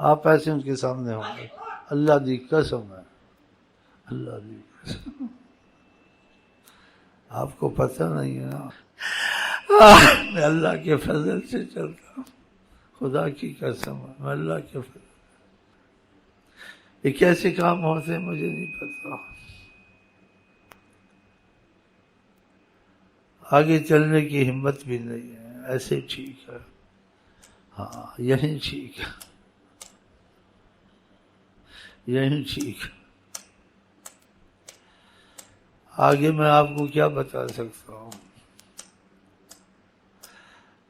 آپ ایسے ان کے سامنے ہوں گے، اللہ دی قسم ہے، اللہ دی قسم، آپ کو پتہ نہیں ہے نا، میں اللہ کے فضل سے چلتا ہوں، خدا کی قسم ہے، میں اللہ کے فضل، یہ کیسے کام ہوتے ہیں مجھے نہیں پتا، آگے چلنے کی ہمت بھی نہیں ہے، ایسے ٹھیک ہے، ہاں یہیں ٹھیک ہے، یہیں ٹھیک ہے، آگے میں آپ کو کیا بتا سکتا ہوں؟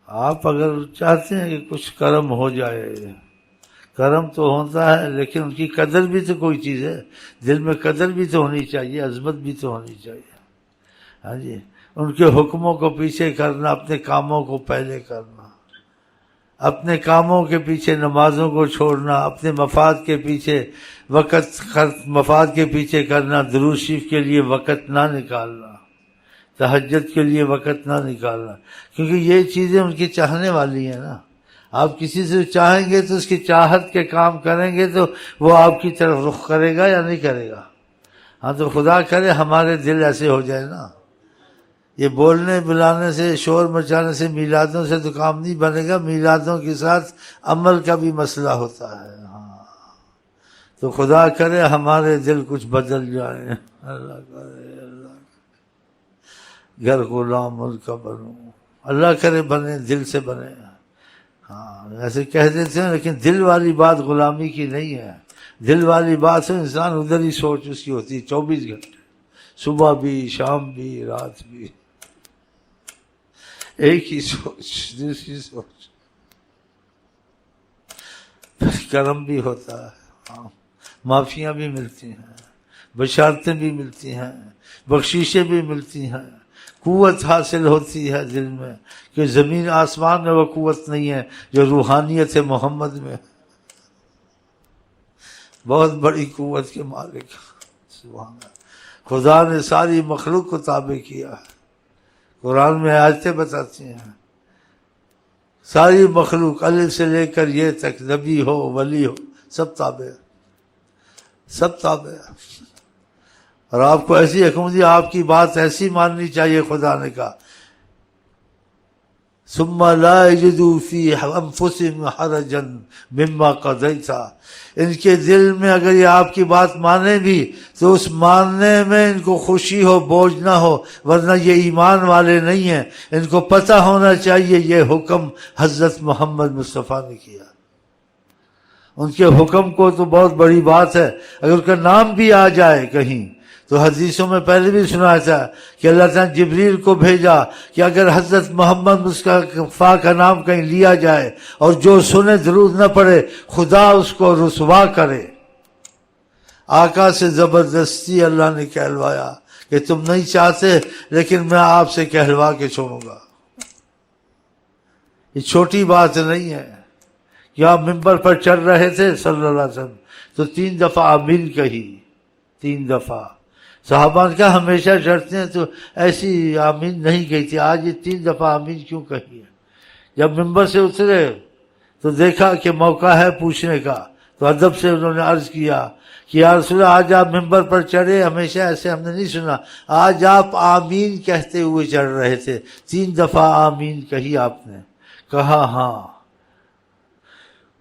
آپ اگر چاہتے ہیں کہ کچھ کرم ہو جائے، کرم تو ہوتا ہے لیکن ان کی قدر بھی تو کوئی چیز ہے، دل میں قدر بھی تو ہونی چاہیے، عظمت بھی تو ہونی چاہیے، ہاں جی، ان کے حکموں کو پیچھے کرنا، اپنے کاموں کو پہلے کرنا، اپنے کاموں کے پیچھے نمازوں کو چھوڑنا، اپنے مفاد کے پیچھے مفاد کے پیچھے کرنا، درود شریف کے لیے وقت نہ نکالنا، تہجد کے لیے وقت نہ نکالنا، کیونکہ یہ چیزیں ان کی چاہنے والی ہیں نا، آپ کسی سے چاہیں گے تو اس کی چاہت کے کام کریں گے تو وہ آپ کی طرف رخ کرے گا یا نہیں کرے گا؟ ہاں تو خدا کرے ہمارے دل ایسے ہو جائے نا، یہ بولنے بلانے سے، شور مچانے سے، میلادوں سے تو کام نہیں بنے گا، میلادوں کے ساتھ عمل کا بھی مسئلہ ہوتا ہے، ہاں تو خدا کرے ہمارے دل کچھ بدل جائیں، اللہ کرے، اللہ گر غلام ملک بنوں، اللہ کرے بنے، دل سے بنے، ہاں ایسے کہہ دیتے ہیں لیکن دل والی بات غلامی کی نہیں ہے، دل والی بات ہے انسان ادھر ہی سوچ اس کی ہوتی ہے 24 گھنٹے، صبح بھی، شام بھی، رات بھی، ایک ہی سوچ، دوسری سوچ، کرم بھی ہوتا ہے، ہاں معافیاں بھی ملتی ہیں، بشارتیں بھی ملتی ہیں، بخشیشیں بھی ملتی ہیں، قوت حاصل ہوتی ہے دل میں کہ زمین آسمان میں وہ قوت نہیں ہے جو روحانیت محمد میں، بہت بڑی قوت کے مالک، سبحان اللہ، خدا نے ساری مخلوق کو تابع کیا ہے، قرآن میں آیتیں بتاتی ہیں، ساری مخلوق الف سے لے کر یہ تک، نبی ہو ولی ہو، سب تابع، سب تابع، اور آپ کو ایسی حکم دی، آپ کی بات ایسی ماننی چاہیے، خدا نے کہا ثم لا یجدوا فی انفسہم حرجا مما قضیت، ان کے دل میں اگر یہ آپ کی بات مانے بھی تو اس ماننے میں ان کو خوشی ہو، بوجھ نہ ہو، ورنہ یہ ایمان والے نہیں ہیں، ان کو پتہ ہونا چاہیے یہ حکم حضرت محمد مصطفیٰ نے کیا، ان کے حکم کو تو بہت بڑی بات ہے، اگر ان کا نام بھی آ جائے کہیں تو حدیثوں میں پہلے بھی سنا تھا کہ اللہ تعالیٰ جبریل کو بھیجا کہ اگر حضرت محمد مصطفیٰ کا نام کہیں لیا جائے اور جو سنے درود نہ پڑے خدا اس کو رسوا کرے، آقا سے زبردستی اللہ نے کہلوایا کہ تم نہیں چاہتے لیکن میں آپ سے کہلوا کے چھوڑوں گا، یہ چھوٹی بات نہیں ہے، کہ آپ ممبر پر چڑھ رہے تھے صلی اللہ علیہ وسلم تو 3 دفعہ آمین کہی، 3 دفعہ، صحابہ نے کہا ہمیشہ چڑھتے ہیں تو ایسی آمین نہیں کہی تھی، آج یہ 3 دفعہ آمین کیوں کہی ہے؟ جب ممبر سے اترے تو دیکھا کہ موقع ہے پوچھنے کا، تو ادب سے انہوں نے عرض کیا کہ یا رسول اللہ آج آپ ممبر پر چڑھے، ہمیشہ ایسے ہم نے نہیں سنا، آج آپ آمین کہتے ہوئے چڑھ رہے تھے، 3 دفعہ آمین کہی آپ نے؟ کہا ہاں،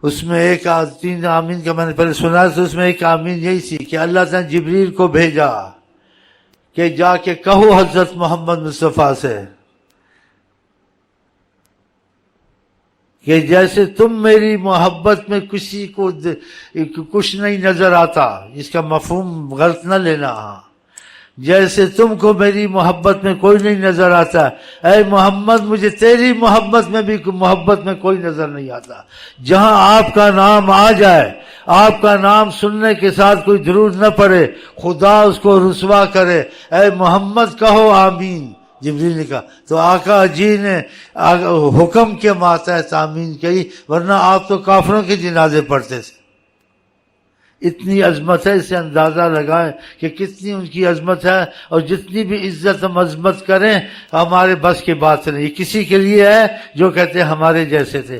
اس میں ایک 3 آمین کا میں نے پہلے سنا تو اس میں ایک آمین یہی تھی کہ اللہ تعالیٰ جبریل کو بھیجا کہ جا کے کہو حضرت محمد مصطفیٰ سے کہ جیسے تم میری محبت میں کسی کو کچھ نہیں نظر آتا، اس کا مفہوم غلط نہ لینا، جیسے تم کو میری محبت میں کوئی نہیں نظر آتا، اے محمد مجھے تیری محبت میں بھی محبت میں کوئی نظر نہیں آتا، جہاں آپ کا نام آ جائے، آپ کا نام سننے کے ساتھ کوئی درود نہ پڑے، خدا اس کو رسوا کرے، اے محمد کہو آمین، جبریل نے کہا تو آقا جی نے حکم کے ماتحت آمین کہی، ورنہ آپ تو کافروں کے جنازے پڑھتے تھے، اتنی عظمت ہے، اسے اندازہ لگائیں کہ کتنی ان کی عظمت ہے، اور جتنی بھی عزت ہم عظمت کریں ہمارے بس کی بات نہیں، یہ کسی کے لیے ہے جو کہتے ہیں ہمارے جیسے تھے،